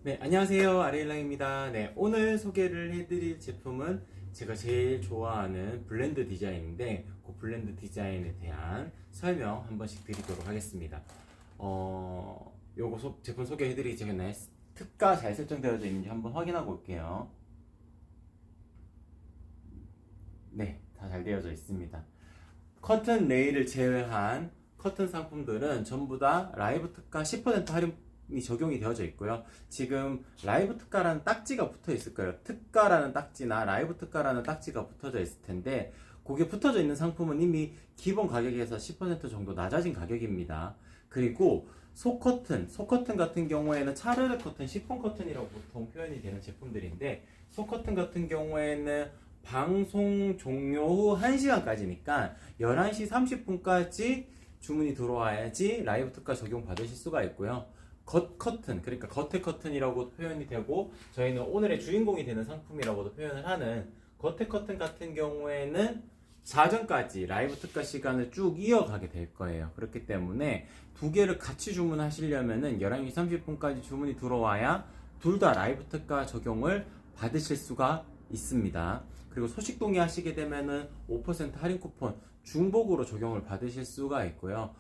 네, 안녕하세요. 아레일랑입니다. 네, 오늘 소개를 해드릴 제품은 제가 제일 좋아하는 블렌드 디자인인데, 그 블렌드 디자인에 대한 설명 한 번씩 드리도록 하겠습니다. 요거 제품 소개해드리기 전에 특가 잘 설정되어져 있는지 한번 확인하고 올게요. 네, 다 잘 되어져 있습니다. 커튼 레일을 제외한 커튼 상품들은 전부 다 라이브 특가 10% 할인이 적용이 되어져 있고요. 지금 라이브 특가라는 딱지가 붙어 있을 거예요. 특가라는 딱지나 라이브 특가라는 딱지가 붙어져 있을 텐데, 그게 붙어져 있는 상품은 이미 기본 가격에서 10% 정도 낮아진 가격입니다. 그리고 속 커튼 같은 경우에는 차르르 커튼, 시폰 커튼이라고 보통 표현이 되는 제품들인데, 속 커튼 같은 경우에는 방송 종료 후 1시간까지니까 11시 30분까지 주문이 들어와야지 라이브 특가 적용 받으실 수가 있고요. 겉 커튼, 그러니까 겉에 커튼이라고 표현이 되고, 저희는 오늘의 주인공이 되는 상품이라고도 표현을 하는 겉에 커튼 같은 경우에는 자정까지 라이브 특가 시간을 쭉 이어가게 될 거예요. 그렇기 때문에 두 개를 같이 주문하시려면은 11시 30분까지 주문이 들어와야 둘 다 라이브 특가 적용을 받으실 수가 있습니다. 그리고 소식 동의하시게 되면은 5% 할인 쿠폰 중복으로 적용을 받으실 수가 있고요.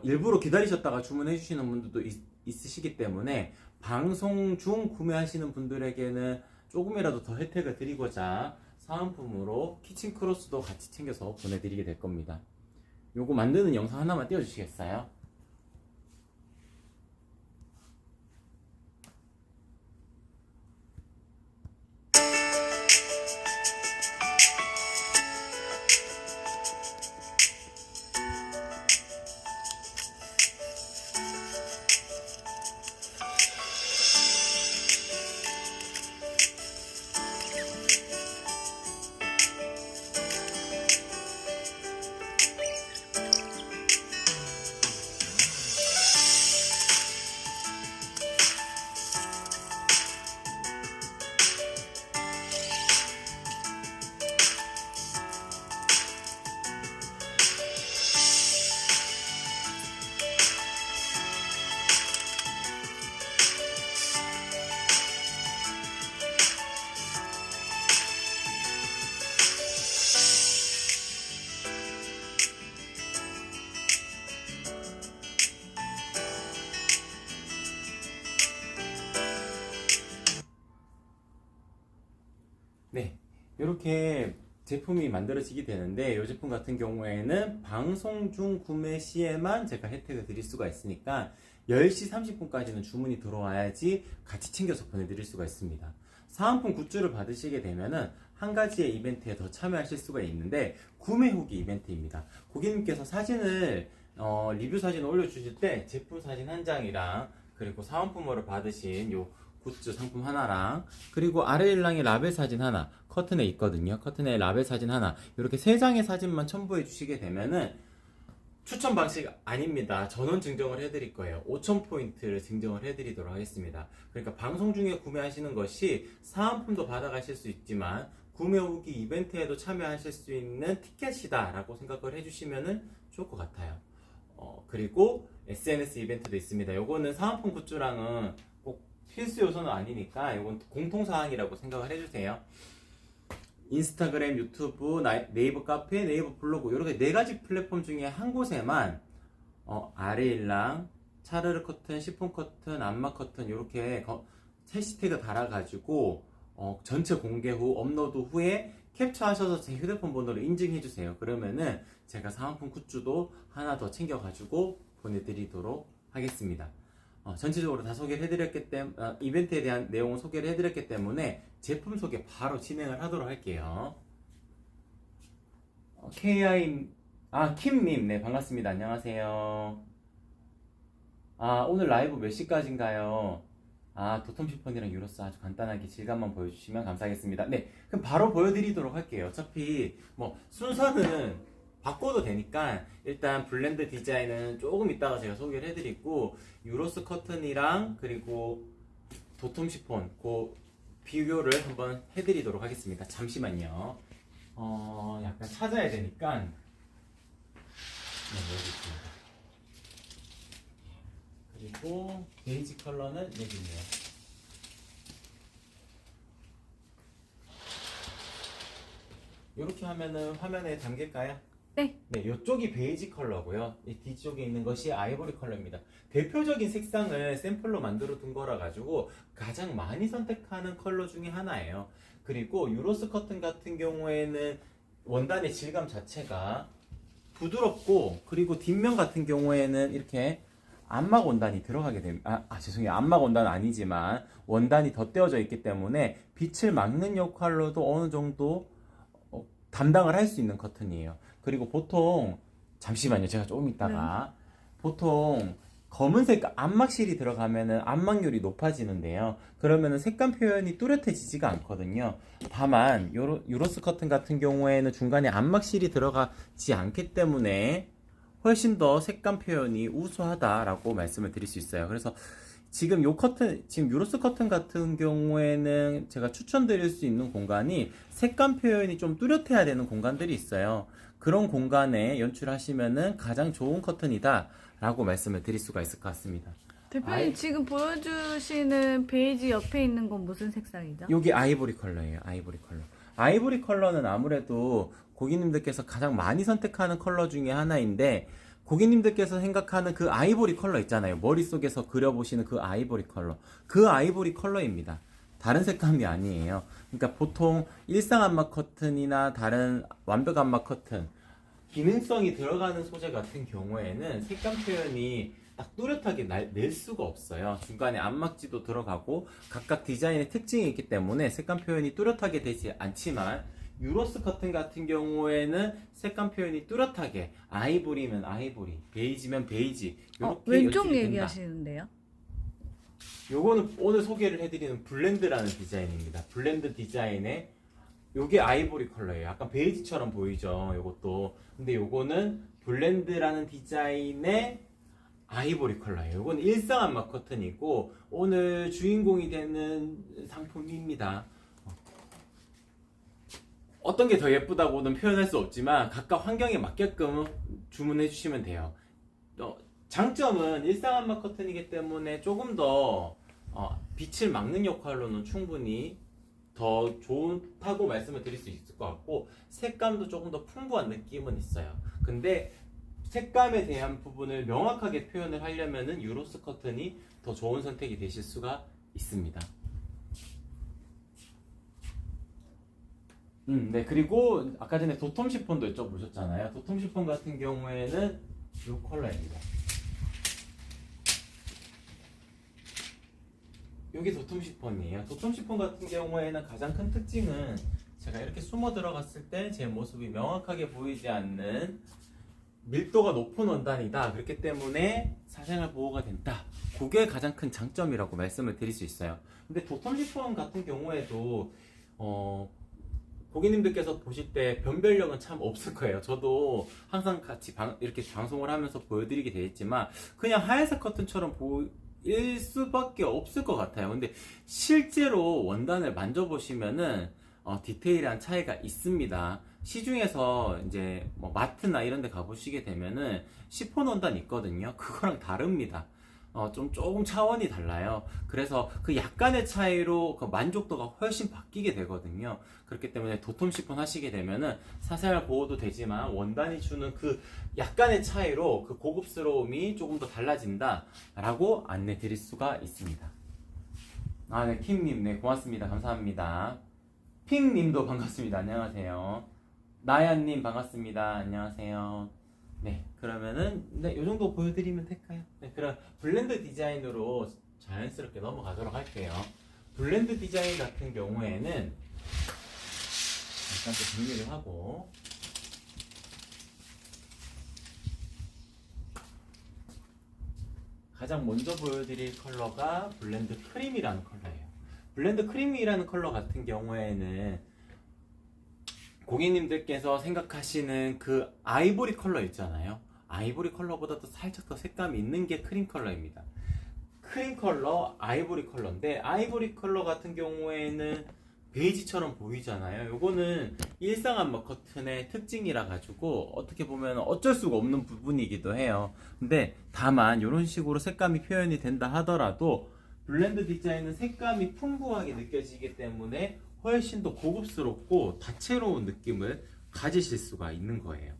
일부러 기다리셨다가 주문해 주시는 분들도 있으시기 때문에 방송 중 구매하시는 분들에게는 조금이라도 더 혜택을 드리고자 사은품으로 키친 크로스도 같이 챙겨서 보내드리게 될 겁니다. 요거 만드는 영상 하나만 띄워주시겠어요? 네, 이렇게 제품이 만들어지게 되는데, 이 제품 같은 경우에는 방송 중 구매 시에만 제가 혜택을 드릴 수가 있으니까 10시 30분까지는 주문이 들어와야지 같이 챙겨서 보내드릴 수가 있습니다. 사은품 굿즈를 받으시게 되면은 한 가지의 이벤트에 더 참여하실 수가 있는데, 구매 후기 이벤트입니다. 고객님께서 사진을 리뷰 사진을 올려주실 때 제품 사진 한 장이랑, 그리고 사은품으로 받으신 요 굿즈 상품 하나랑, 그리고 아레일랑의 라벨 사진 하나, 커튼에 있거든요. 커튼에 라벨 사진 하나, 이렇게 세 장의 사진만 첨부해 주시게 되면은 추천 방식 아닙니다. 전원 증정을 해드릴 거예요. 5,000포인트를 증정을 해드리도록 하겠습니다. 그러니까 방송 중에 구매하시는 것이 사은품도 받아가실 수 있지만 구매 후기 이벤트에도 참여하실 수 있는 티켓이다 라고 생각을 해주시면 좋을 것 같아요. 그리고 SNS 이벤트도 있습니다. 요거는 사은품 굿즈랑은 꼭 필수 요소는 아니니까 이건 공통사항이라고 생각을 해주세요. 인스타그램, 유튜브, 네이버 카페, 네이버 블로그, 이렇게 네 가지 플랫폼 중에 한 곳에만 아레일랑, 차르르 커튼, 시폰 커튼, 안마 커튼 이렇게 해시태그 달아가지고 전체 공개 후 업로드 후에 캡처하셔서 제 휴대폰 번호를 인증해주세요. 그러면은 제가 사은품 굿즈도 하나 더 챙겨가지고 보내드리도록 하겠습니다. 전체적으로 다 소개를 해드렸기 때문에, 이벤트에 대한 내용을 소개를 해드렸기 때문에 제품 소개 바로 진행을 하도록 할게요. 킴님, 네, 반갑습니다. 안녕하세요. 오늘 라이브 몇 시까지인가요? 도톰 시폰이랑 유로스 아주 간단하게 질감만 보여주시면 감사하겠습니다. 네, 그럼 바로 보여드리도록 할게요. 어차피 뭐 순서는 바꿔도 되니까 일단 블렌드 디자인은 조금 이따가 제가 소개를 해드리고, 유로스 커튼이랑 그리고 도톰 시폰 그 비교를 한번 해드리도록 하겠습니다. 잠시만요. 약간 찾아야 되니까. 네, 여기 있습니다. 그리고 베이지 컬러는 여기 있네요. 이렇게 하면은 화면에 담길까요? 네. 네, 이쪽이 베이지 컬러고요. 이 뒤쪽에 있는 것이 아이보리 컬러입니다. 대표적인 색상을 샘플로 만들어 둔 거라 가지고 가장 많이 선택하는 컬러 중에 하나예요. 그리고 유로스 커튼 같은 경우에는 원단의 질감 자체가 부드럽고, 그리고 뒷면 같은 경우에는 이렇게 안막 원단이 들어가게 됩니다. 죄송해요. 안막 원단은 아니지만 원단이 덧대어져 있기 때문에 빛을 막는 역할로도 어느 정도 담당을 할 수 있는 커튼이에요. 그리고 보통, 잠시만요. 제가 조금 있다가 보통 검은색 안막실이 들어가면은 안막률이 높아지는데요. 그러면은 색감 표현이 뚜렷해지지가 않거든요. 다만 유로스 커튼 같은 경우에는 중간에 안막실이 들어가지 않기 때문에 훨씬 더 색감 표현이 우수하다라고 말씀을 드릴 수 있어요. 그래서 지금 유로스 커튼 같은 경우에는 제가 추천드릴 수 있는 공간이 색감 표현이 좀 뚜렷해야 되는 공간들이 있어요. 그런 공간에 연출하시면은 가장 좋은 커튼이다 라고 말씀을 드릴 수가 있을 것 같습니다. 대표님 지금 보여주시는 베이지 옆에 있는 건 무슨 색상이죠? 여기 아이보리 컬러예요. 아이보리 컬러. 아이보리 컬러는 아무래도 고객님들께서 가장 많이 선택하는 컬러 중에 하나인데, 고객님들께서 생각하는 그 아이보리 컬러 있잖아요. 머릿속에서 그려보시는 그 아이보리 컬러. 그 아이보리 컬러입니다. 다른 색감이 아니에요. 그러니까 보통 일상 안막 커튼이나 다른 완벽 안막 커튼, 기능성이 들어가는 소재 같은 경우에는 색감 표현이 딱 뚜렷하게 낼 수가 없어요. 중간에 안막지도 들어가고 각각 디자인의 특징이 있기 때문에 색감 표현이 뚜렷하게 되지 않지만, 유로스 커튼 같은 경우에는 색감 표현이 뚜렷하게, 아이보리면 아이보리, 베이지면 베이지, 이렇게 왼쪽 연출이 된다. 얘기하시는데요? 요거는 오늘 소개를 해드리는 블렌드라는 디자인입니다. 블렌드 디자인에 요게 아이보리 컬러예요. 약간 베이지처럼 보이죠, 요것도. 근데 요거는 블렌드라는 디자인의 아이보리 컬러예요. 요건 일상 안막 커튼이고 오늘 주인공이 되는 상품입니다. 어떤 게 더 예쁘다고는 표현할 수 없지만 각각 환경에 맞게끔 주문해 주시면 돼요. 장점은 일상 안막 커튼이기 때문에 조금 더 빛을 막는 역할로는 충분히 더 좋다고 말씀을 드릴 수 있을 것 같고, 색감도 조금 더 풍부한 느낌은 있어요. 근데 색감에 대한 부분을 명확하게 표현을 하려면은 유로스 커튼이 더 좋은 선택이 되실 수가 있습니다. 네. 그리고 아까 전에 도톰 시폰도 여쭤보셨잖아요. 도톰 시폰 같은 경우에는 이 컬러입니다. 이게 도톰 시폰이에요. 도톰 시폰 같은 경우에는 가장 큰 특징은 제가 이렇게 숨어 들어갔을 때 제 모습이 명확하게 보이지 않는 밀도가 높은 원단이다. 그렇기 때문에 사생활 보호가 된다. 그게 가장 큰 장점이라고 말씀을 드릴 수 있어요. 근데 도톰 시폰 같은 경우에도 고객님들께서 보실 때 변별력은 참 없을 거예요. 저도 항상 같이 이렇게 방송을 하면서 보여드리게 되어 있지만 그냥 하얀색 커튼처럼 보일 수밖에 없을 것 같아요. 근데 실제로 원단을 만져보시면은 디테일한 차이가 있습니다. 시중에서 이제 뭐 마트나 이런 데 가보시게 되면은 시폰 원단 있거든요. 그거랑 다릅니다. 조금 차원이 달라요. 그래서 그 약간의 차이로 그 만족도가 훨씬 바뀌게 되거든요. 그렇기 때문에 도톰 시폰 하시게 되면은 사생활 보호도 되지만 원단이 주는 그 약간의 차이로 그 고급스러움이 조금 더 달라진다 라고 안내 드릴 수가 있습니다. 네, 킴님, 네, 고맙습니다. 감사합니다. 핑님도 반갑습니다. 안녕하세요. 나야님 반갑습니다. 안녕하세요. 네, 그러면은 요 정도 보여드리면 될까요? 네, 그럼 블렌드 디자인으로 자연스럽게 넘어가도록 할게요. 블렌드 디자인 같은 경우에는 잠깐 또 정리를 하고, 가장 먼저 보여드릴 컬러가 블렌드 크림이라는 컬러예요. 블렌드 크림이라는 컬러 같은 경우에는 고객님들께서 생각하시는 그 아이보리 컬러 있잖아요. 아이보리 컬러보다도 살짝 더 색감이 있는 게 크림 컬러입니다. 크림 컬러, 아이보리 컬러인데 아이보리 컬러 같은 경우에는 베이지처럼 보이잖아요. 요거는 일상 안막 커튼의 특징이라 가지고 어떻게 보면 어쩔 수가 없는 부분이기도 해요. 근데 다만 이런 식으로 색감이 표현이 된다 하더라도 블렌드 디자인은 색감이 풍부하게 느껴지기 때문에 훨씬 더 고급스럽고 다채로운 느낌을 가지실 수가 있는 거예요.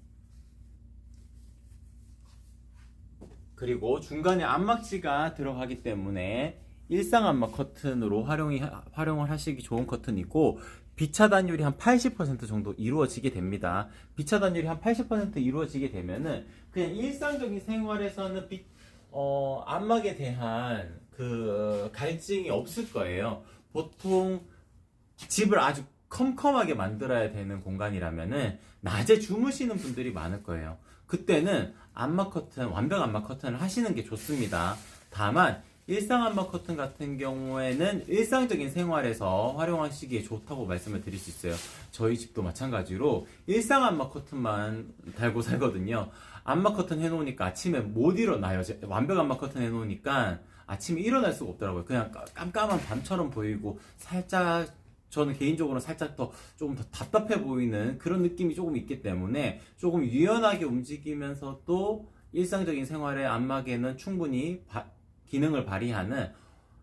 그리고 중간에 안막지가 들어가기 때문에 일상 안막 커튼으로 활용을 하시기 좋은 커튼이고, 비차단율이 한 80% 정도 이루어지게 됩니다. 비차단율이 한 80% 이루어지게 되면은 그냥 일상적인 생활에서는 안막에 대한 그 갈증이 없을 거예요. 보통 집을 아주 컴컴하게 만들어야 되는 공간이라면은 낮에 주무시는 분들이 많을 거예요. 그때는 안막 커튼, 완벽 안막 커튼을 하시는 게 좋습니다. 다만 일상 안막 커튼 같은 경우에는 일상적인 생활에서 활용하시기에 좋다고 말씀을 드릴 수 있어요. 저희 집도 마찬가지로 일상 안막 커튼만 달고 살거든요. 안막 커튼 해놓으니까 아침에 못 일어나요. 완벽 안막 커튼 해놓으니까 아침에 일어날 수가 없더라고요. 그냥 깜깜한 밤처럼 보이고, 살짝 저는 개인적으로 살짝 조금 더 답답해 보이는 그런 느낌이 조금 있기 때문에 조금 유연하게 움직이면서도 일상적인 생활의 안막에는 충분히 기능을 발휘하는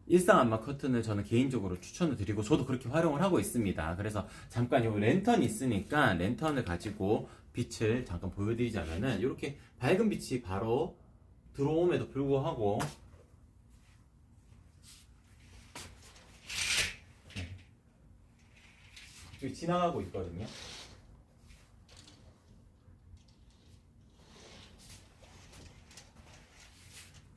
일상 안막 커튼을 저는 개인적으로 추천을 드리고, 저도 그렇게 활용을 하고 있습니다. 그래서 잠깐 요 랜턴이 있으니까 랜턴을 가지고 빛을 잠깐 보여드리자면은, 이렇게 밝은 빛이 바로 들어옴에도 불구하고 지금 지나가고 있거든요.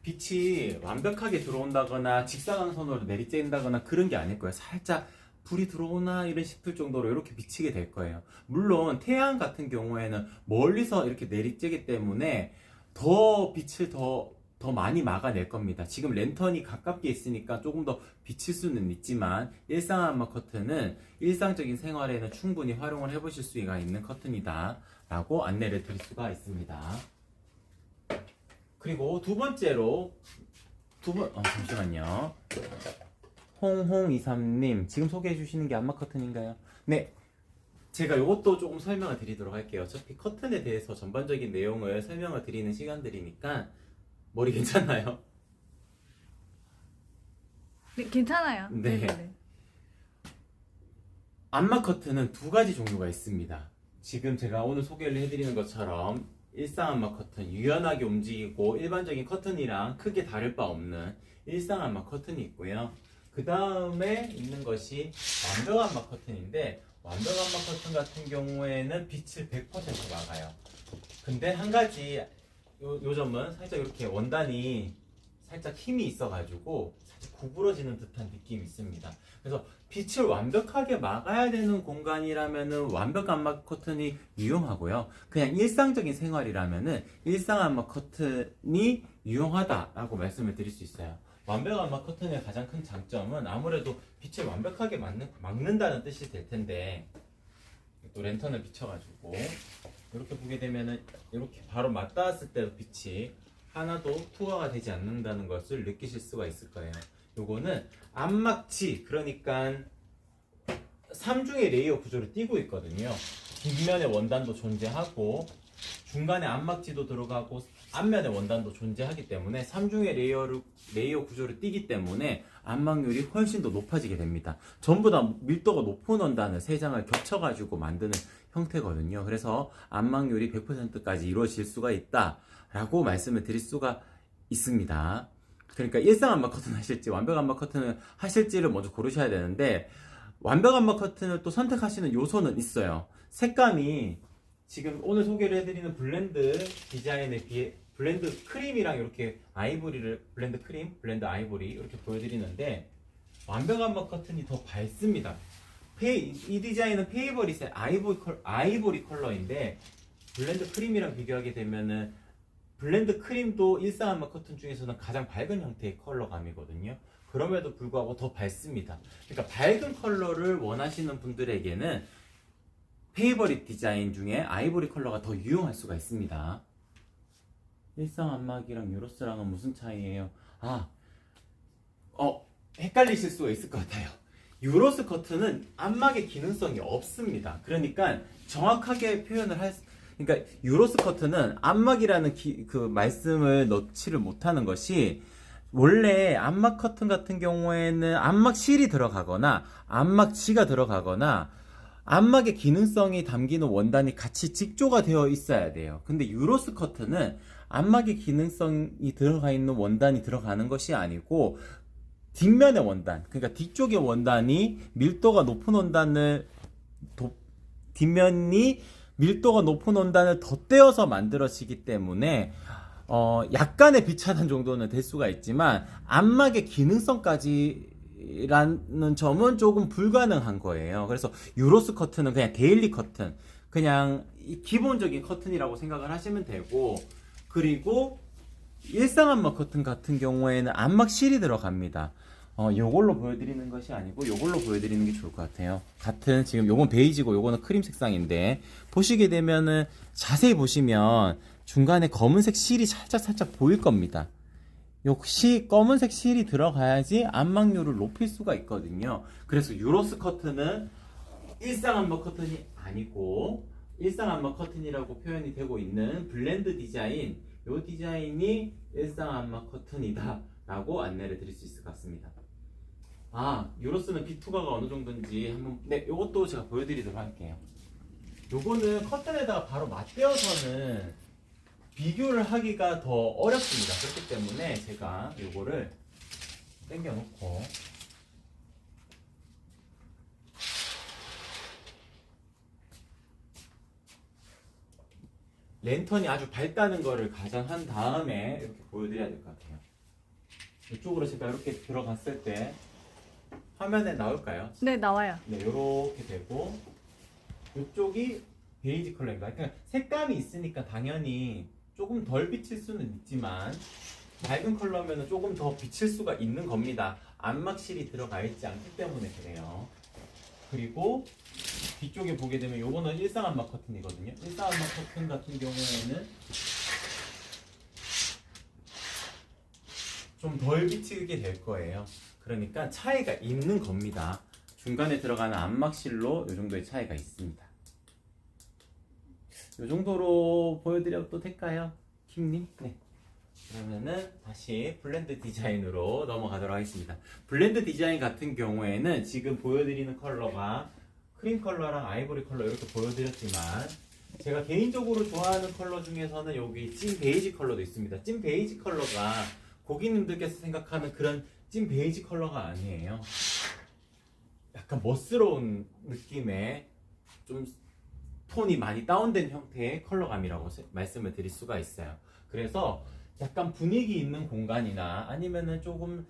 빛이 완벽하게 들어온다거나 직사광선으로 내리쬐는다거나 그런 게 아닐 거예요. 살짝 불이 들어오나 이런 싶을 정도로 이렇게 비치게 될 거예요. 물론 태양 같은 경우에는 멀리서 이렇게 내리쬐기 때문에 더 빛을 더 많이 막아낼 겁니다. 지금 랜턴이 가깝게 있으니까 조금 더 비칠 수는 있지만, 일상 안막 커튼은 일상적인 생활에는 충분히 활용을 해보실 수가 있는 커튼이다 라고 안내를 드릴 수가 있습니다. 그리고 두 번째로 잠시만요. 홍홍23님 지금 소개해 주시는 게 안막 커튼인가요? 네, 제가 이것도 조금 설명을 드리도록 할게요. 어차피 커튼에 대해서 전반적인 내용을 설명을 드리는 시간들이니까 머리 괜찮나요? 네, 괜찮아요. 네. 네네네. 안막 커튼은 두 가지 종류가 있습니다. 지금 제가 오늘 소개를 해드리는 것처럼 일상 안막 커튼, 유연하게 움직이고 일반적인 커튼이랑 크게 다를 바 없는 일상 안막 커튼이 있고요. 그 다음에 있는 것이 완벽 안막 커튼인데, 완벽 안막 커튼 같은 경우에는 빛을 100% 막아요. 근데 한 가지 요 점은 살짝 이렇게 원단이 살짝 힘이 있어가지고 살짝 구부러지는 듯한 느낌이 있습니다. 그래서 빛을 완벽하게 막아야 되는 공간이라면은 완벽 안막 커튼이 유용하고요. 그냥 일상적인 생활이라면은 일상 안막 커튼이 유용하다라고 말씀을 드릴 수 있어요. 완벽 안막 커튼의 가장 큰 장점은 아무래도 빛을 완벽하게 막는다는 뜻이 될 텐데, 또 랜턴을 비춰가지고 이렇게 보게 되면은 이렇게 바로 맞닿았을 때 빛이 하나도 투과가 되지 않는다는 것을 느끼실 수가 있을 거예요. 요거는 안막지, 그러니까 3중의 레이어 구조를 띠고 있거든요. 뒷면에 원단도 존재하고 중간에 안막지도 들어가고 앞면에 원단도 존재하기 때문에 3중의 레이어 구조를 띠기 때문에 안막률이 훨씬 더 높아지게 됩니다. 전부 다 밀도가 높은 원단을 3장을 겹쳐가지고 만드는 형태거든요. 그래서 안막률이 100%까지 이루어질 수가 있다라고 말씀을 드릴 수가 있습니다. 그러니까 일상 안막 커튼 하실지 완벽 안막 커튼을 하실지를 먼저 고르셔야 되는데, 완벽 안막 커튼을 또 선택하시는 요소는 있어요. 색감이 지금 오늘 소개를 해드리는 블렌드 디자인에 비해 블렌드 크림이랑 이렇게 블렌드 아이보리 이렇게 보여드리는데, 완벽 안막 커튼이 더 밝습니다. 이 디자인은 페이버릿의 아이보리 컬러인데, 블렌드 크림이랑 비교하게 되면은 블렌드 크림도 일상 안막 커튼 중에서는 가장 밝은 형태의 컬러감이거든요. 그럼에도 불구하고 더 밝습니다. 그러니까 밝은 컬러를 원하시는 분들에게는 페이버릿 디자인 중에 아이보리 컬러가 더 유용할 수가 있습니다. 일상 안막이랑 유로스랑은 무슨 차이예요? 헷갈리실 수가 있을 것 같아요. 유로스 커튼은 안막의 기능성이 없습니다. 그러니까 정확하게 그러니까 유로스 커튼은 안막이라는 그 말씀을 넣지를 못하는 것이, 원래 암막 커튼 같은 경우에는 암막 실이 들어가거나 암막지가 들어가거나 암막의 기능성이 담기는 원단이 같이 직조가 되어 있어야 돼요. 근데 유로스 커튼은 암막의 기능성이 들어가 있는 원단이 들어가는 것이 아니고 뒷면의 원단, 그러니까 뒤쪽의 원단이 밀도가 높은 원단을 뒷면이 밀도가 높은 원단을 덧대어서 만들어지기 때문에 약간의 비차단 정도는 될 수가 있지만 암막의 기능성까지라는 점은 조금 불가능한 거예요. 그래서 유로스 커튼은 그냥 데일리 커튼, 그냥 기본적인 커튼이라고 생각을 하시면 되고, 그리고 일상 암막 커튼 같은 경우에는 암막 실이 들어갑니다. 요걸로 보여드리는 것이 아니고 요걸로 보여드리는 게 좋을 것 같아요. 같은 지금 요건 베이지고 요거는 크림 색상인데, 보시게 되면은 자세히 보시면 중간에 검은색 실이 살짝 보일 겁니다. 역시 검은색 실이 들어가야지 암막률을 높일 수가 있거든요. 그래서 유로스 커튼은 일상 암막 커튼이 아니고 일상 암막 커튼이라고 표현이 되고 있는 블렌드 디자인, 요 디자인이 일상 암막 커튼이다 라고 안내를 드릴 수 있을 것 같습니다. 유로스는 비투가가 어느 정도인지 한번, 네, 요것도 제가 보여드리도록 할게요. 요거는 커튼에다가 바로 맞대어서는 비교를 하기가 더 어렵습니다. 그렇기 때문에 제가 요거를 당겨 놓고 랜턴이 아주 밝다는 거를 가정한 다음에 이렇게 보여드려야 될 것 같아요. 이쪽으로 제가 이렇게 들어갔을 때 화면에 나올까요? 네, 나와요. 네, 이렇게 되고 이쪽이 베이지 컬러인가? 그러니까 색감이 있으니까 당연히 조금 덜 비칠 수는 있지만 밝은 컬러면 조금 더 비칠 수가 있는 겁니다. 암막실이 들어가 있지 않기 때문에 그래요. 그리고 뒤쪽에 보게 되면 요거는 일상 암막 커튼이거든요. 일상 암막 커튼 같은 경우에는 좀 덜 비치게 될 거예요. 그러니까 차이가 있는 겁니다. 중간에 들어가는 암막실로 이 정도의 차이가 있습니다. 이 정도로 보여드려도 될까요? 킴님? 네. 그러면은 다시 블렌드 디자인으로 넘어가도록 하겠습니다. 블렌드 디자인 같은 경우에는 지금 보여드리는 컬러가 크림 컬러랑 아이보리 컬러 이렇게 보여드렸지만, 제가 개인적으로 좋아하는 컬러 중에서는 여기 찐 베이지 컬러도 있습니다. 찐 베이지 컬러가 고객님들께서 생각하는 그런 찐 베이지 컬러가 아니에요. 약간 멋스러운 느낌의 좀 톤이 많이 다운된 형태의 컬러감이라고 말씀을 드릴 수가 있어요. 그래서 약간 분위기 있는 공간이나 아니면은 조금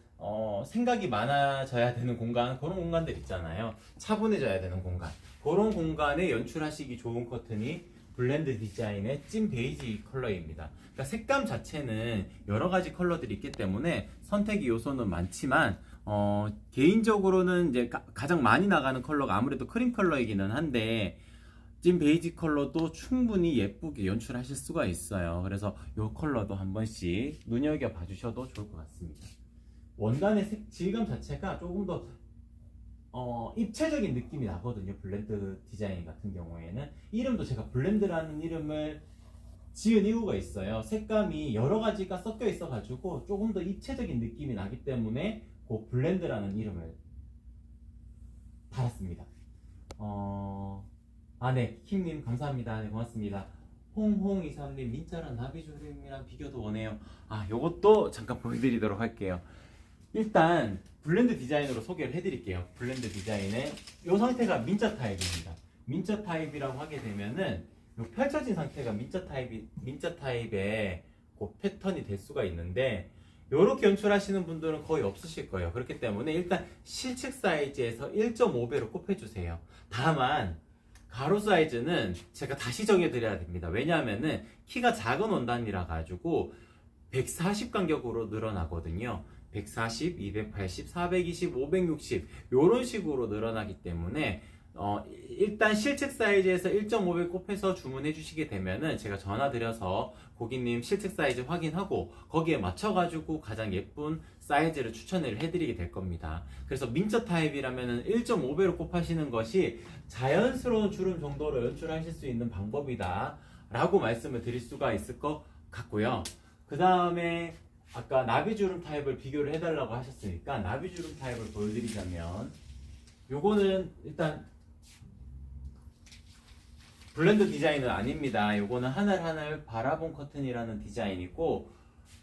생각이 많아져야 되는 공간, 그런 공간들 있잖아요. 차분해져야 되는 공간, 그런 공간에 연출하시기 좋은 커튼이 블렌드 디자인의 찐 베이지 컬러입니다. 그러니까 색감 자체는 여러 가지 컬러들이 있기 때문에 선택의 요소는 많지만 개인적으로는 이제 가장 많이 나가는 컬러가 아무래도 크림 컬러이기는 한데, 찐 베이지 컬러도 충분히 예쁘게 연출하실 수가 있어요. 그래서 이 컬러도 한 번씩 눈여겨봐 주셔도 좋을 것 같습니다. 원단의 질감 자체가 조금 더 입체적인 느낌이 나거든요. 블렌드 디자인 같은 경우에는 이름도 제가 블렌드라는 이름을 지은 이유가 있어요. 색감이 여러 가지가 섞여 있어 가지고 조금 더 입체적인 느낌이 나기 때문에 그 블렌드라는 이름을 달았습니다. 네, 킴님 감사합니다. 네, 고맙습니다. 홍홍23님, 민자랑 나비조림이랑 비교도 원해요. 요것도 잠깐 보여드리도록 할게요. 일단 블렌드 디자인으로 소개를 해드릴게요. 블렌드 디자인의 이 상태가 민자 타입입니다. 민자 타입이라고 하게 되면은 요 펼쳐진 상태가 민자 타입의 그 패턴이 될 수가 있는데, 이렇게 연출하시는 분들은 거의 없으실 거예요. 그렇기 때문에 일단 실측 사이즈에서 1.5배로 곱해주세요. 다만 가로 사이즈는 제가 다시 정해드려야 됩니다. 왜냐하면은 키가 작은 원단이라 가지고 140 간격으로 늘어나거든요. 140, 280, 420, 560 이런 식으로 늘어나기 때문에 일단 실측 사이즈에서 1.5배 곱해서 주문해 주시게 되면은 제가 전화 드려서 고객님 실측 사이즈 확인하고 거기에 맞춰 가지고 가장 예쁜 사이즈를 추천을 해드리게 될 겁니다. 그래서 민저 타입이라면은 1.5배로 곱하시는 것이 자연스러운 주름 정도로 연출하실 수 있는 방법이다 라고 말씀을 드릴 수가 있을 것 같고요. 그 다음에 아까 나비주름 타입을 비교를 해달라고 하셨으니까 나비주름 타입을 보여드리자면 요거는 일단 블렌드 디자인은 아닙니다. 요거는 하늘하늘 바라본 커튼이라는 디자인이고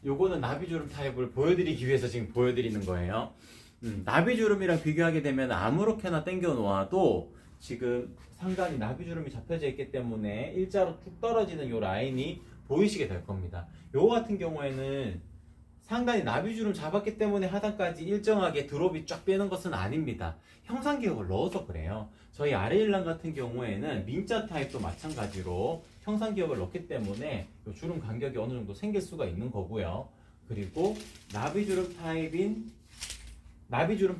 요거는 나비주름 타입을 보여드리기 위해서 지금 보여드리는 거예요. 나비주름이랑 비교하게 되면 아무렇게나 당겨 놓아도 지금 상단이 나비주름이 잡혀져 있기 때문에 일자로 쭉 떨어지는 요 라인이 보이시게 될 겁니다. 요거 같은 경우에는 상단이 나비주름 잡았기 때문에 하단까지 일정하게 드롭이 쫙 빼는 것은 아닙니다. 형상기억을 넣어서 그래요. 저희 아레일란 같은 경우에는 민자 타입도 마찬가지로 형상기억을 넣기 때문에 요 주름 간격이 어느 정도 생길 수가 있는 거고요. 그리고 나비주름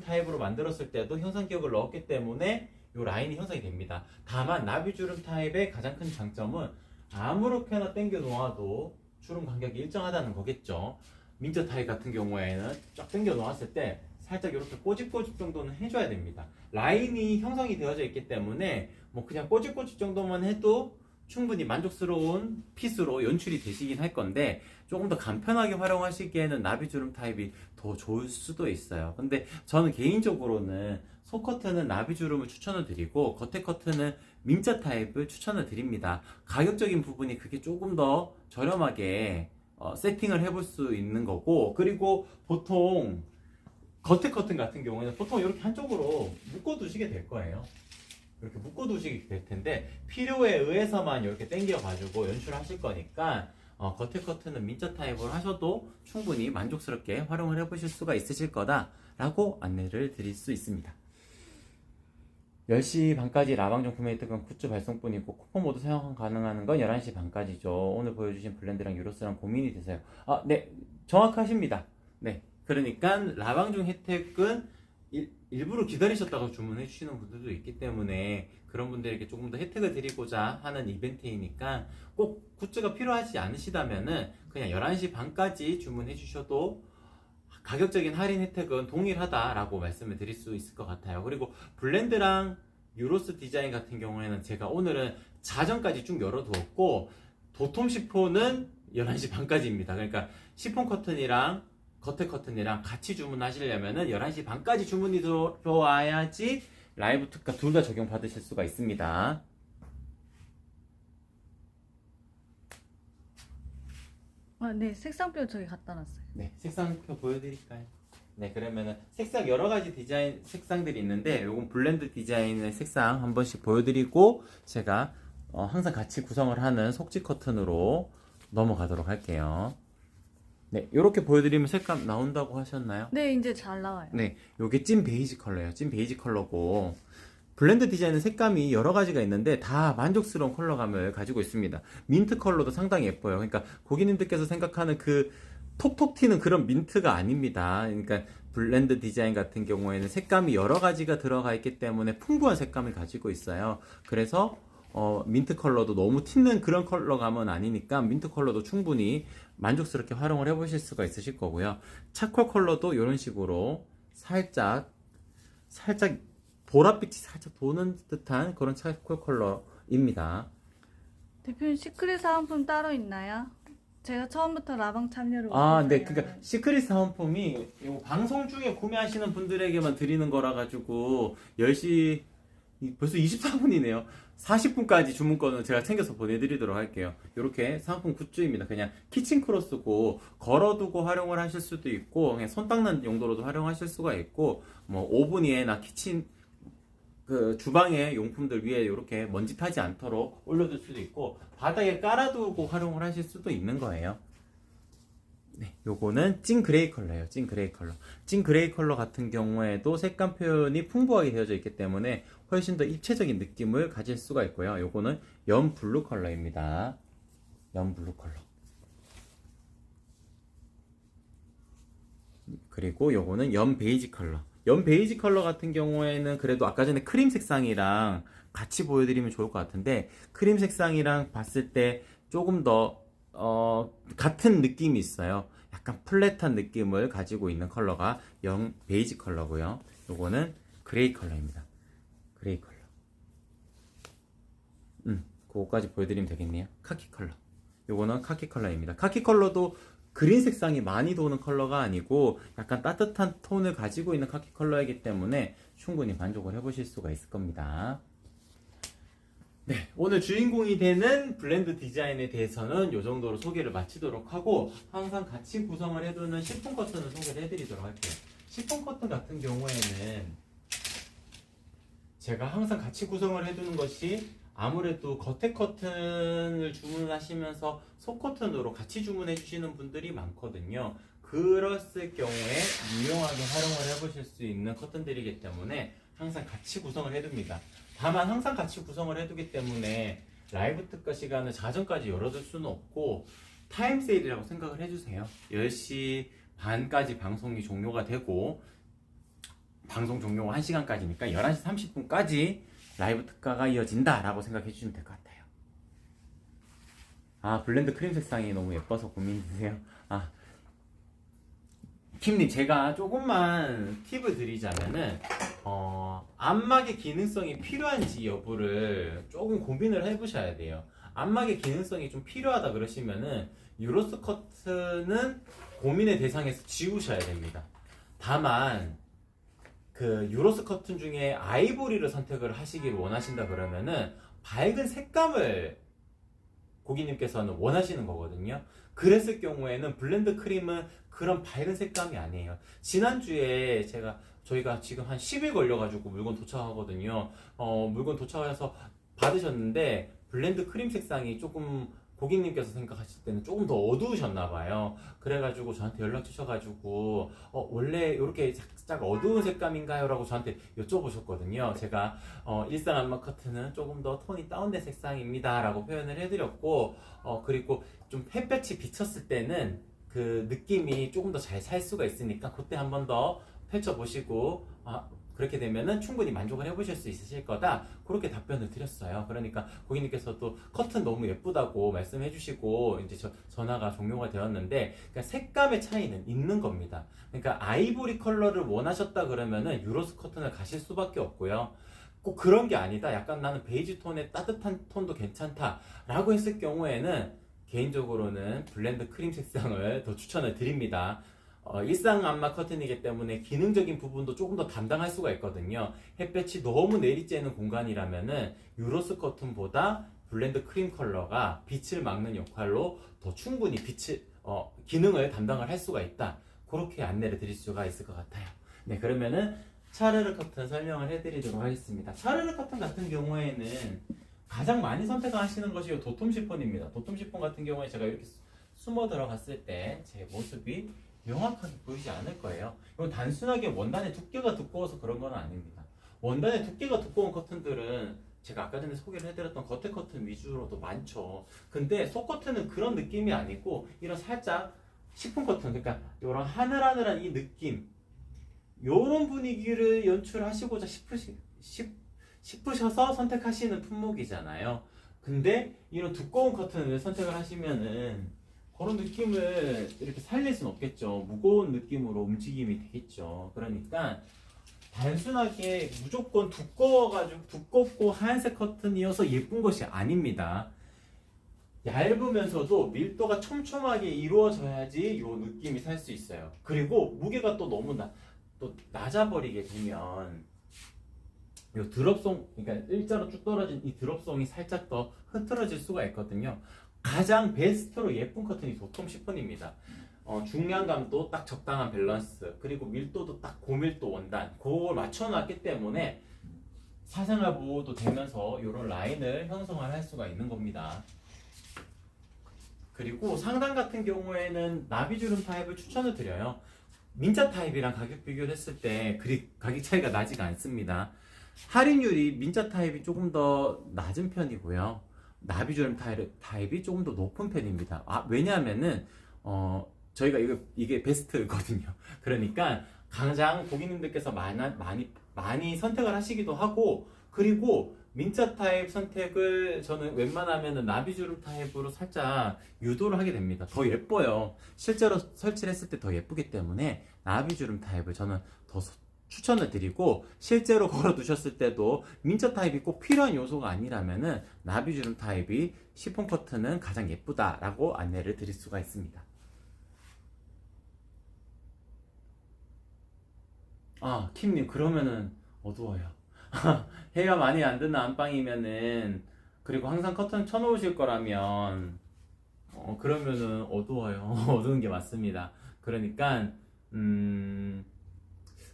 타입으로 만들었을 때도 형상기억을 넣었기 때문에 요 라인이 형성이 됩니다. 다만 나비주름 타입의 가장 큰 장점은 아무렇게나 당겨 놓아도 주름 간격이 일정하다는 거겠죠. 민저 타입 같은 경우에는 쫙 당겨 놓았을 때 살짝 이렇게 꼬집꼬집 정도는 해줘야 됩니다. 라인이 형성이 되어져 있기 때문에 뭐 그냥 꼬집꼬집 정도만 해도 충분히 만족스러운 핏으로 연출이 되시긴 할 건데 조금 더 간편하게 활용하시기에는 나비주름 타입이 더 좋을 수도 있어요. 근데 저는 개인적으로는 속 커튼은 나비주름을 추천을 드리고 겉에 커튼은 민자 타입을 추천을 드립니다. 가격적인 부분이 그게 조금 더 저렴하게 세팅을 해볼 수 있는 거고, 그리고 보통 겉에 커튼 같은 경우에는 보통 이렇게 한쪽으로 묶어 두시게 될 거예요. 이렇게 묶어 두시게 될 텐데 필요에 의해서만 이렇게 당겨 가지고 연출하실 거니까 겉에 커튼은 민자 타입으로 하셔도 충분히 만족스럽게 활용을 해보실 수가 있으실 거다라고 안내를 드릴 수 있습니다. 10시 반까지 라방종 구매 혜택은 굿즈 발송뿐이고 쿠폰 모두 사용 가능한 건 11시 반까지죠. 오늘 보여주신 블렌드랑 유로스랑 고민이 되세요. 네, 정확하십니다. 네, 그러니까 라방종 혜택은 일부러 기다리셨다가 주문해 주시는 분들도 있기 때문에 그런 분들에게 조금 더 혜택을 드리고자 하는 이벤트이니까 꼭 굿즈가 필요하지 않으시다면은 그냥 11시 반까지 주문해 주셔도 가격적인 할인 혜택은 동일하다라고 말씀을 드릴 수 있을 것 같아요. 그리고 블렌드랑 유로스 디자인 같은 경우에는 제가 오늘은 자전까지 쭉 열어두었고 도톰 시폰은 11시 반까지입니다. 그러니까 시폰 커튼이랑 겉에 커튼이랑 같이 주문하시려면은 11시 반까지 주문이 들어와야지 라이브 특가 둘 다 적용 받으실 수가 있습니다. 네, 색상표 저기 갖다 놨어요. 네, 색상표 보여드릴까요? 네, 그러면은 색상 여러 가지 디자인 색상들이 있는데 요건 블렌드 디자인의 색상 한 번씩 보여드리고 제가 항상 같이 구성을 하는 속지 커튼으로 넘어가도록 할게요. 네, 요렇게 보여드리면 색감 나온다고 하셨나요? 네, 이제 잘 나와요. 네, 요게 찐 베이지 컬러예요. 찐 베이지 컬러고 블렌드 디자인은 색감이 여러 가지가 있는데 다 만족스러운 컬러감을 가지고 있습니다. 민트 컬러도 상당히 예뻐요. 그러니까 고객님들께서 생각하는 그 톡톡 튀는 그런 민트가 아닙니다. 그러니까 블렌드 디자인 같은 경우에는 색감이 여러 가지가 들어가 있기 때문에 풍부한 색감을 가지고 있어요. 그래서 민트 컬러도 너무 튀는 그런 컬러감은 아니니까 민트 컬러도 충분히 만족스럽게 활용을 해보실 수가 있으실 거고요. 차콜 컬러도 이런 식으로 살짝 보랏빛이 살짝 도는 듯한 그런 차콜 컬러입니다. 대표님 시크릿 사은품 따로 있나요? 제가 처음부터 라방 참여를 네, 그러니까 시크릿 사은품이 요 방송 중에 구매하시는 분들에게만 드리는 거라 가지고 10시 벌써 24분이네요. 40분까지 주문권은 제가 챙겨서 보내드리도록 할게요. 이렇게 사은품 굿즈입니다. 그냥 키친 크로스고 걸어두고 활용을 하실 수도 있고 그냥 손 닦는 용도로도 활용하실 수가 있고 뭐 오븐이나 키친 그 주방의 용품들 위에 이렇게 먼지 타지 않도록 올려둘 수도 있고 바닥에 깔아두고 활용을 하실 수도 있는 거예요. 네, 요거는 찐 그레이 컬러예요. 찐 그레이 컬러. 찐 그레이 컬러 같은 경우에도 색감 표현이 풍부하게 되어져 있기 때문에 훨씬 더 입체적인 느낌을 가질 수가 있고요. 요거는 연 블루 컬러입니다. 연 블루 컬러. 그리고 요거는 연 베이지 컬러. 연 베이지 컬러 같은 경우에는 그래도 아까 전에 크림 색상이랑 같이 보여드리면 좋을 것 같은데 크림 색상이랑 봤을 때 조금 더 같은 느낌이 있어요. 약간 플랫한 느낌을 가지고 있는 컬러가 연 베이지 컬러고요. 요거는 그레이 컬러입니다. 그레이 컬러. 그거까지 보여드리면 되겠네요. 카키 컬러. 요거는 카키 컬러입니다. 카키 컬러도 그린 색상이 많이 도는 컬러가 아니고 약간 따뜻한 톤을 가지고 있는 카키 컬러이기 때문에 충분히 만족을 해보실 수가 있을 겁니다. 네, 오늘 주인공이 되는 블렌드 디자인에 대해서는 이 정도로 소개를 마치도록 하고, 항상 같이 구성을 해두는 시폰 커튼을 소개를 해드리도록 할게요. 시폰 커튼 같은 경우에는 제가 항상 같이 구성을 해두는 것이, 아무래도 겉에 커튼을 주문하시면서 속 커튼으로 같이 주문해 주시는 분들이 많거든요. 그랬을 경우에 유용하게 활용을 해보실 수 있는 커튼들이기 때문에 항상 같이 구성을 해둡니다. 다만 항상 같이 구성을 해두기 때문에 라이브 특가 시간을 자정까지 열어둘 수는 없고, 타임 세일이라고 생각을 해주세요. 10시 반까지 방송이 종료가 되고, 방송 종료가 1시간까지니까 11시 30분까지 라이브 특가가 이어진다 라고 생각해 주시면 될 것 같아요. 아, 블렌드 크림 색상이 너무 예뻐서 고민이세요? 아, 킴님, 제가 조금만 팁을 드리자면은, 안막의 기능성이 필요한지 여부를 조금 고민을 해보셔야 돼요. 안막의 기능성이 좀 필요하다 그러시면은 유로스 커튼은 고민의 대상에서 지우셔야 됩니다. 다만 그 유로스 커튼 중에 아이보리를 선택을 하시기를 원하신다 그러면은 밝은 색감을 고객님께서는 원하시는 거거든요. 그랬을 경우에는 블렌드 크림은 그런 밝은 색감이 아니에요. 지난주에 저희가 지금 한 10일 걸려가지고 물건 도착하거든요. 물건 도착해서 받으셨는데 블렌드 크림 색상이 조금 고객님께서 생각하실 때는 조금 더 어두우셨나봐요. 그래가지고 저한테 연락 주셔가지고 원래 이렇게 살짝 어두운 색감인가요? 라고 저한테 여쭤보셨거든요. 제가 일상 안마 커튼은 조금 더 톤이 다운된 색상입니다 라고 표현을 해드렸고, 그리고 좀 햇볕이 비쳤을 때는 그 느낌이 조금 더 잘 살 수가 있으니까 그때 한 번 더 펼쳐보시고, 그렇게 되면은 충분히 만족을 해보실 수 있으실 거다, 그렇게 답변을 드렸어요. 그러니까 고객님께서도 커튼 너무 예쁘다고 말씀해 주시고 이제 전화가 종료가 되었는데, 그러니까 색감의 차이는 있는 겁니다. 그러니까 아이보리 컬러를 원하셨다 그러면은 유로스 커튼을 가실 수밖에 없고요. 꼭 그런 게 아니다, 약간 나는 베이지 톤의 따뜻한 톤도 괜찮다 라고 했을 경우에는 개인적으로는 블렌드 크림 색상을 더 추천을 드립니다. 일상 안마 커튼이기 때문에 기능적인 부분도 조금 더 담당할 수가 있거든요. 햇볕이 너무 내리쬐는 공간이라면은 유로스 커튼보다 블렌드 크림 컬러가 빛을 막는 역할로 더 충분히 기능을 담당을 할 수가 있다, 그렇게 안내를 드릴 수가 있을 것 같아요. 네, 그러면은 차르르 커튼 설명을 해드리도록 하겠습니다. 차르르 커튼 같은 경우에는 가장 많이 선택하시는 것이 도톰 시폰입니다. 도톰 시폰 같은 경우에 제가 이렇게 숨어 들어갔을 때 제 모습이 명확하게 보이지 않을 거예요. 이건 단순하게 원단의 두께가 두꺼워서 그런 건 아닙니다. 원단의 두께가 두꺼운 커튼들은 제가 아까 전에 소개를 해드렸던 겉에 커튼 위주로도 많죠. 근데 속 커튼은 그런 느낌이 아니고 이런 살짝 시폰 커튼, 그러니까 이런 하늘하늘한 이 느낌, 이런 분위기를 연출하시고자 싶으셔서 선택하시는 품목이잖아요. 근데 이런 두꺼운 커튼을 선택을 하시면은 그런 느낌을 이렇게 살릴 수는 없겠죠. 무거운 느낌으로 움직임이 되겠죠. 그러니까 단순하게 무조건 두껍고 하얀색 커튼이어서 예쁜 것이 아닙니다. 얇으면서도 밀도가 촘촘하게 이루어져야지 이 느낌이 살 수 있어요. 그리고 무게가 또 너무 또 낮아버리게 되면 이 드롭송, 그러니까 일자로 쭉 떨어진 이 드롭송이 살짝 더 흐트러질 수가 있거든요. 가장 베스트로 예쁜 커튼이 도톰 시폰입니다. 중량감도 딱 적당한 밸런스, 그리고 밀도도 딱 고밀도 원단, 그걸 맞춰놨기 때문에 사생활 보호도 되면서 이런 라인을 형성을 할 수가 있는 겁니다. 그리고 상단 같은 경우에는 나비주름 타입을 추천을 드려요. 민자 타입이랑 가격 비교를 했을 때 그리 가격 차이가 나지가 않습니다. 할인율이 민자 타입이 조금 더 낮은 편이고요. 나비주름 타입이 조금 더 높은 편입니다. 왜냐하면은 저희가 이게 베스트거든요. 그러니까 가장 고객님들께서 많이 선택을 하시기도 하고, 그리고 민자 타입 선택을 저는 웬만하면은 나비주름 타입으로 살짝 유도를 하게 됩니다. 더 예뻐요. 실제로 설치를 했을 때 더 예쁘기 때문에 나비주름 타입을 저는 더 추천을 드리고, 실제로 걸어 두셨을 때도 민자 타입이 꼭 필요한 요소가 아니라면은 나비주름 타입이 시폰 커튼은 가장 예쁘다라고 안내를 드릴 수가 있습니다. 아, 킴님, 그러면은 어두워요. 해가 많이 안 드는 안방이면은, 그리고 항상 커튼 쳐놓으실 거라면, 그러면은 어두워요. 어두운 게 맞습니다. 그러니까,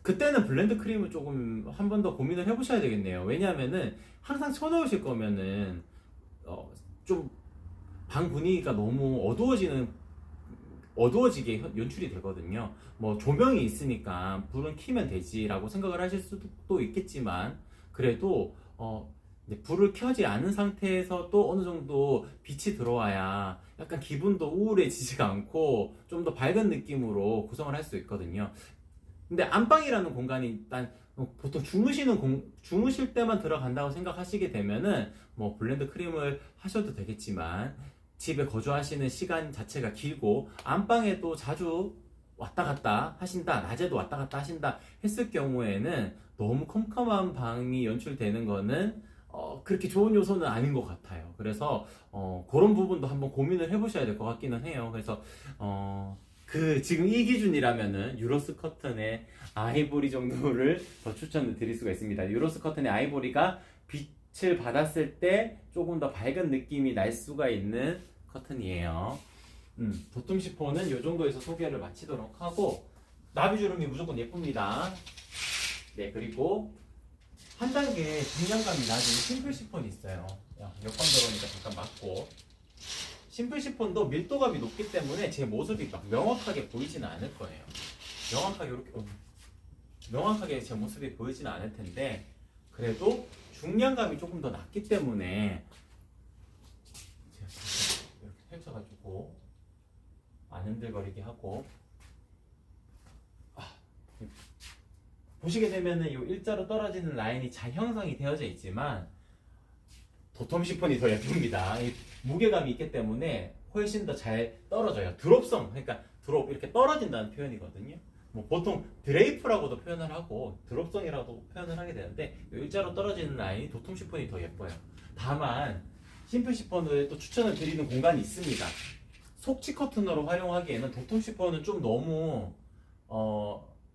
그때는 블렌드 크림을 조금 한 번 더 고민을 해보셔야 되겠네요. 왜냐하면은, 항상 쳐놓으실 거면은, 좀, 방 분위기가 너무 어두워지게 연출이 되거든요. 뭐 조명이 있으니까 불은 켜면 되지라고 생각을 하실 수도 있겠지만 그래도 이제 불을 켜지 않은 상태에서 또 어느 정도 빛이 들어와야 약간 기분도 우울해지지가 않고 좀 더 밝은 느낌으로 구성을 할 수 있거든요. 근데 안방이라는 공간이 일단 보통 주무실 때만 들어간다고 생각하시게 되면은 뭐 블렌드 크림을 하셔도 되겠지만 집에 거주하시는 시간 자체가 길고 안방에도 자주 왔다 갔다 하신다, 낮에도 왔다 갔다 하신다 했을 경우에는 너무 컴컴한 방이 연출되는 거는 그렇게 좋은 요소는 아닌 것 같아요. 그래서 그런 부분도 한번 고민을 해보셔야 될 것 같기는 해요. 그래서 지금 이 기준이라면은 유로스 커튼의 아이보리 정도를 더 추천을 드릴 수가 있습니다. 유로스 커튼의 아이보리가 빛을 받았을 때 조금 더 밝은 느낌이 날 수가 있는 커튼이에요. 도톰 시폰은 이 정도에서 소개를 마치도록 하고 나비주름이 무조건 예쁩니다. 네, 그리고 한 단계 중량감이 낮은 심플 시폰이 있어요. 몇 번 들어오니까 잠깐 맞고 심플 시폰도 밀도감이 높기 때문에 제 모습이 막 명확하게 보이지는 않을 거예요. 명확하게 제 모습이 보이지는 않을 텐데 그래도 중량감이 조금 더 낮기 때문에 제가 이렇게 펼쳐가지고 안 흔들거리게 하고 보시게 되면은 이 일자로 떨어지는 라인이 잘 형성이 되어져 있지만 도톰 시폰이 더 예쁩니다. 이 무게감이 있기 때문에 훨씬 더 잘 떨어져요. 드롭성, 그러니까 드롭 이렇게 떨어진다는 표현이거든요. 뭐 보통 드레이프라고도 표현을 하고 드롭성이라고도 표현을 하게 되는데 일자로 떨어지는 라인이 도톰 시폰이 더 예뻐요. 다만 심플 시폰을 또 추천을 드리는 공간이 있습니다. 속지 커튼으로 활용하기에는 도톰 시폰은 좀 너무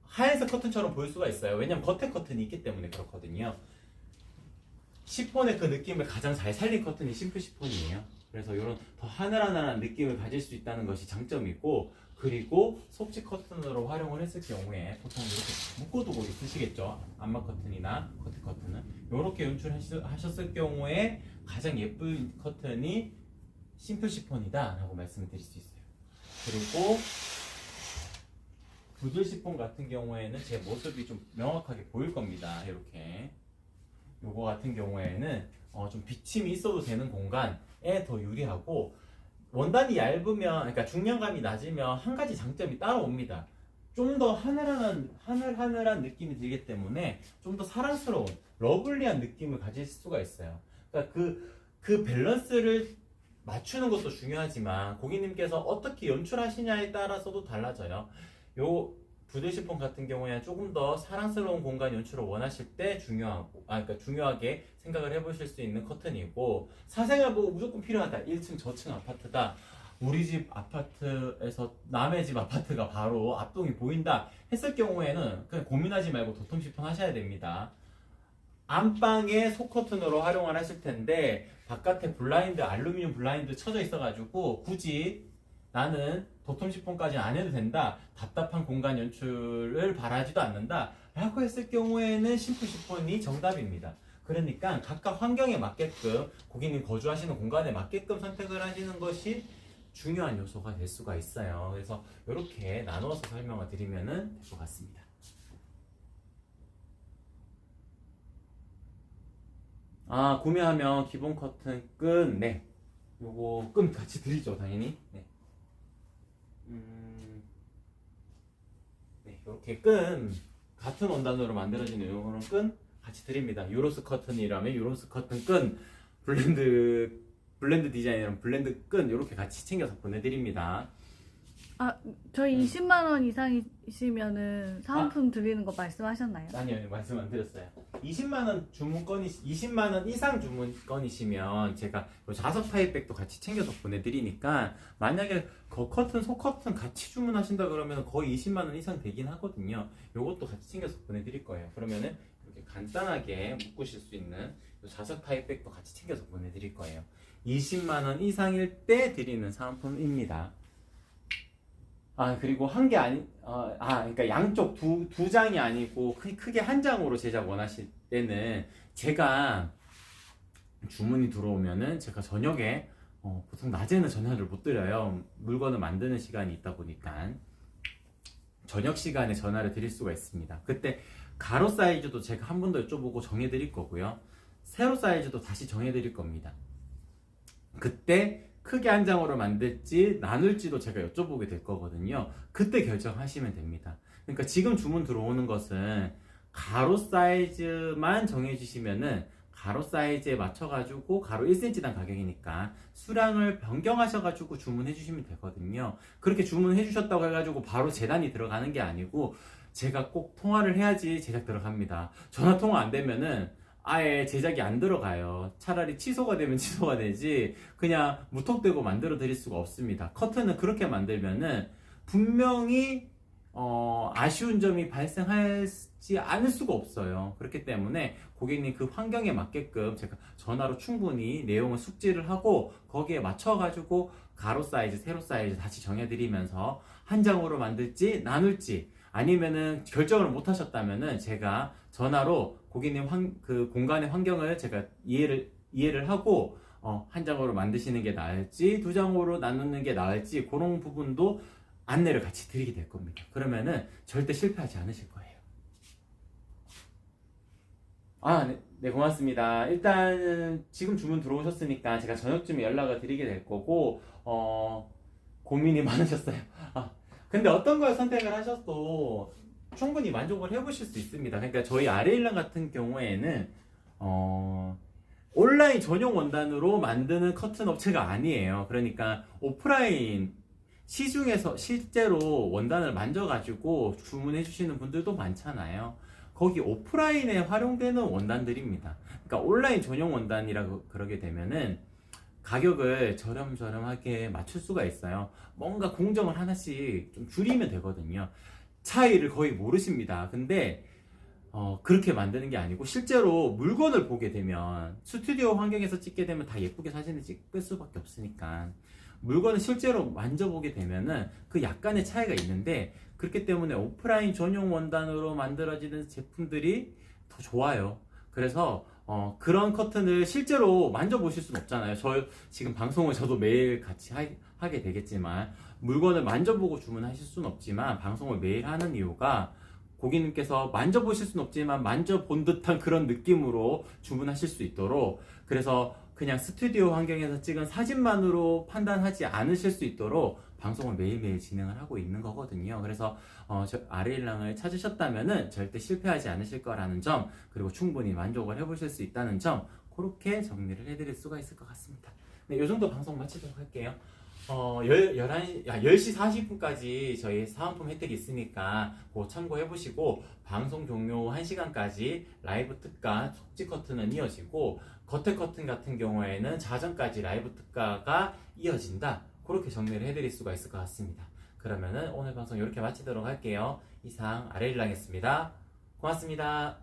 하얀색 커튼처럼 보일 수가 있어요. 왜냐면 겉에 커튼이 있기 때문에 그렇거든요. 시폰의 그 느낌을 가장 잘 살린 커튼이 심플 시폰이에요. 그래서 이런 더 하늘하늘한 느낌을 가질 수 있다는 것이 장점이고 그리고 속지 커튼으로 활용을 했을 경우에 보통 이렇게 묶어두고 있으시겠죠. 안마 커튼이나 겉에 커튼은 이렇게 연출하셨을 경우에 가장 예쁜 커튼이 심플 시폰이다 라고 말씀을 드릴 수 있어요. 그리고 부들 시폰 같은 경우에는 제 모습이 좀 명확하게 보일 겁니다. 이렇게 요거 같은 경우에는 좀 비침이 있어도 되는 공간에 더 유리하고 원단이 얇으면 그러니까 중량감이 낮으면 한 가지 장점이 따라옵니다. 좀 더 하늘하늘한 느낌이 들기 때문에 좀 더 사랑스러운 러블리한 느낌을 가질 수가 있어요. 그러니까 그 밸런스를 맞추는 것도 중요하지만 고객님께서 어떻게 연출하시냐에 따라서도 달라져요. 요 부들 시폰 같은 경우에는 조금 더 사랑스러운 공간 연출을 원하실 때 그러니까 중요하게 생각을 해보실 수 있는 커튼이고 사생활 보호 무조건 필요하다. 1층 저층 아파트다. 우리 집 아파트에서 남의 집 아파트가 바로 앞동이 보인다 했을 경우에는 그냥 고민하지 말고 도톰 시폰 하셔야 됩니다. 안방에 속커튼으로 활용을 하실 텐데 바깥에 블라인드 알루미늄 블라인드 쳐져 있어가지고 굳이 나는 도톰 시폰까지 안 해도 된다, 답답한 공간 연출을 바라지도 않는다 라고 했을 경우에는 심플 시폰이 정답입니다. 그러니까 각각 환경에 맞게끔 고객님 거주하시는 공간에 맞게끔 선택을 하시는 것이 중요한 요소가 될 수가 있어요. 그래서 이렇게 나누어서 설명을 드리면 될 것 같습니다. 구매하면 기본 커튼 끈, 네, 요거 끈 같이 드리죠, 당연히. 네. 네, 이렇게 끈 같은 원단으로 만들어진 이런 끈 같이 드립니다. 유로스 커튼이라면 유로스 커튼 끈, 블렌드 디자인이라면 블렌드 끈 이렇게 같이 챙겨서 보내드립니다. 저희 20만 원 이상이시면은 사은품 드리는 거 말씀하셨나요? 아니요, 말씀 안 드렸어요. 20만 원 주문건이 20만 원 이상 주문건이시면 제가 요 자석 타입백도 같이 챙겨서 보내드리니까 만약에 커튼, 속커튼 같이 주문하신다 그러면 거의 20만 원 이상 되긴 하거든요. 요것도 같이 챙겨서 보내드릴 거예요. 그러면은 이렇게 간단하게 묶으실 수 있는 요 자석 타입백도 같이 챙겨서 보내드릴 거예요. 20만 원 이상일 때 드리는 사은품입니다. 그리고 한 개 그러니까 양쪽 두 장이 아니고 크게 한 장으로 제작 원하실 때는 제가 주문이 들어오면은 제가 저녁에 보통 낮에는 전화를 못 드려요. 물건을 만드는 시간이 있다 보니까 저녁 시간에 전화를 드릴 수가 있습니다. 그때 가로 사이즈도 제가 한 번 더 여쭤보고 정해 드릴 거고요. 세로 사이즈도 다시 정해 드릴 겁니다. 그때 크게 한 장으로 만들지 나눌지도 제가 여쭤보게 될 거거든요. 그때 결정하시면 됩니다. 그러니까 지금 주문 들어오는 것은 가로 사이즈만 정해주시면은 가로 사이즈에 맞춰가지고 가로 1cm당 가격이니까 수량을 변경하셔가지고 주문해 주시면 되거든요. 그렇게 주문해 주셨다고 해가지고 바로 재단이 들어가는 게 아니고 제가 꼭 통화를 해야지 제작 들어갑니다. 전화 통화 안 되면은 아예 제작이 안 들어가요. 차라리 취소가 되면 취소가 되지 그냥 무턱대고 만들어 드릴 수가 없습니다. 커튼은 그렇게 만들면은 분명히 아쉬운 점이 발생하지 않을 수가 없어요. 그렇기 때문에 고객님 그 환경에 맞게끔 제가 전화로 충분히 내용을 숙지를 하고 거기에 맞춰가지고 가로 사이즈, 세로 사이즈 다시 정해드리면서 한 장으로 만들지 나눌지 아니면은 결정을 못 하셨다면은 제가 전화로 고객님 그 공간의 환경을 제가 이해를 하고 한 장으로 만드시는 게 나을지 두 장으로 나누는 게 나을지 그런 부분도 안내를 같이 드리게 될 겁니다. 그러면은 절대 실패하지 않으실 거예요. 네, 고맙습니다. 일단 지금 주문 들어오셨으니까 제가 저녁쯤에 연락을 드리게 될 거고 고민이 많으셨어요. 근데 어떤 걸 선택을 하셔도 충분히 만족을 해보실 수 있습니다. 그러니까 저희 아레일랑 같은 경우에는 온라인 전용 원단으로 만드는 커튼 업체가 아니에요. 그러니까 오프라인 시중에서 실제로 원단을 만져가지고 주문해 주시는 분들도 많잖아요. 거기 오프라인에 활용되는 원단들입니다. 그러니까 온라인 전용 원단이라고 그러게 되면은 가격을 저렴저렴하게 맞출 수가 있어요. 뭔가 공정을 하나씩 좀 줄이면 되거든요. 차이를 거의 모르십니다. 근데 그렇게 만드는 게 아니고 실제로 물건을 보게 되면 스튜디오 환경에서 찍게 되면 다 예쁘게 사진을 찍을 수밖에 없으니까 물건을 실제로 만져보게 되면은 그 약간의 차이가 있는데 그렇기 때문에 오프라인 전용 원단으로 만들어지는 제품들이 더 좋아요. 그래서 그런 커튼을 실제로 만져보실 수는 없잖아요. 지금 방송을 저도 매일 같이 하게 되겠지만 물건을 만져보고 주문하실 수는 없지만 방송을 매일 하는 이유가 고객님께서 만져보실 수는 없지만 만져본 듯한 그런 느낌으로 주문하실 수 있도록 그래서 그냥 스튜디오 환경에서 찍은 사진만으로 판단하지 않으실 수 있도록 방송을 매일매일 진행을 하고 있는 거거든요. 그래서 아레일랑을 찾으셨다면은 절대 실패하지 않으실 거라는 점 그리고 충분히 만족을 해보실 수 있다는 점 그렇게 정리를 해드릴 수가 있을 것 같습니다. 네, 이 정도 방송 마치도록 할게요. 10시 40분까지 저희 사은품 혜택이 있으니까 그거 참고해보시고 방송 종료 1시간까지 라이브 특가 속지 커튼은 이어지고 겉에 커튼 같은 경우에는 자정까지 라이브 특가가 이어진다. 그렇게 정리를 해드릴 수가 있을 것 같습니다. 그러면은 오늘 방송 이렇게 마치도록 할게요. 이상 아레일랑이었습니다. 고맙습니다.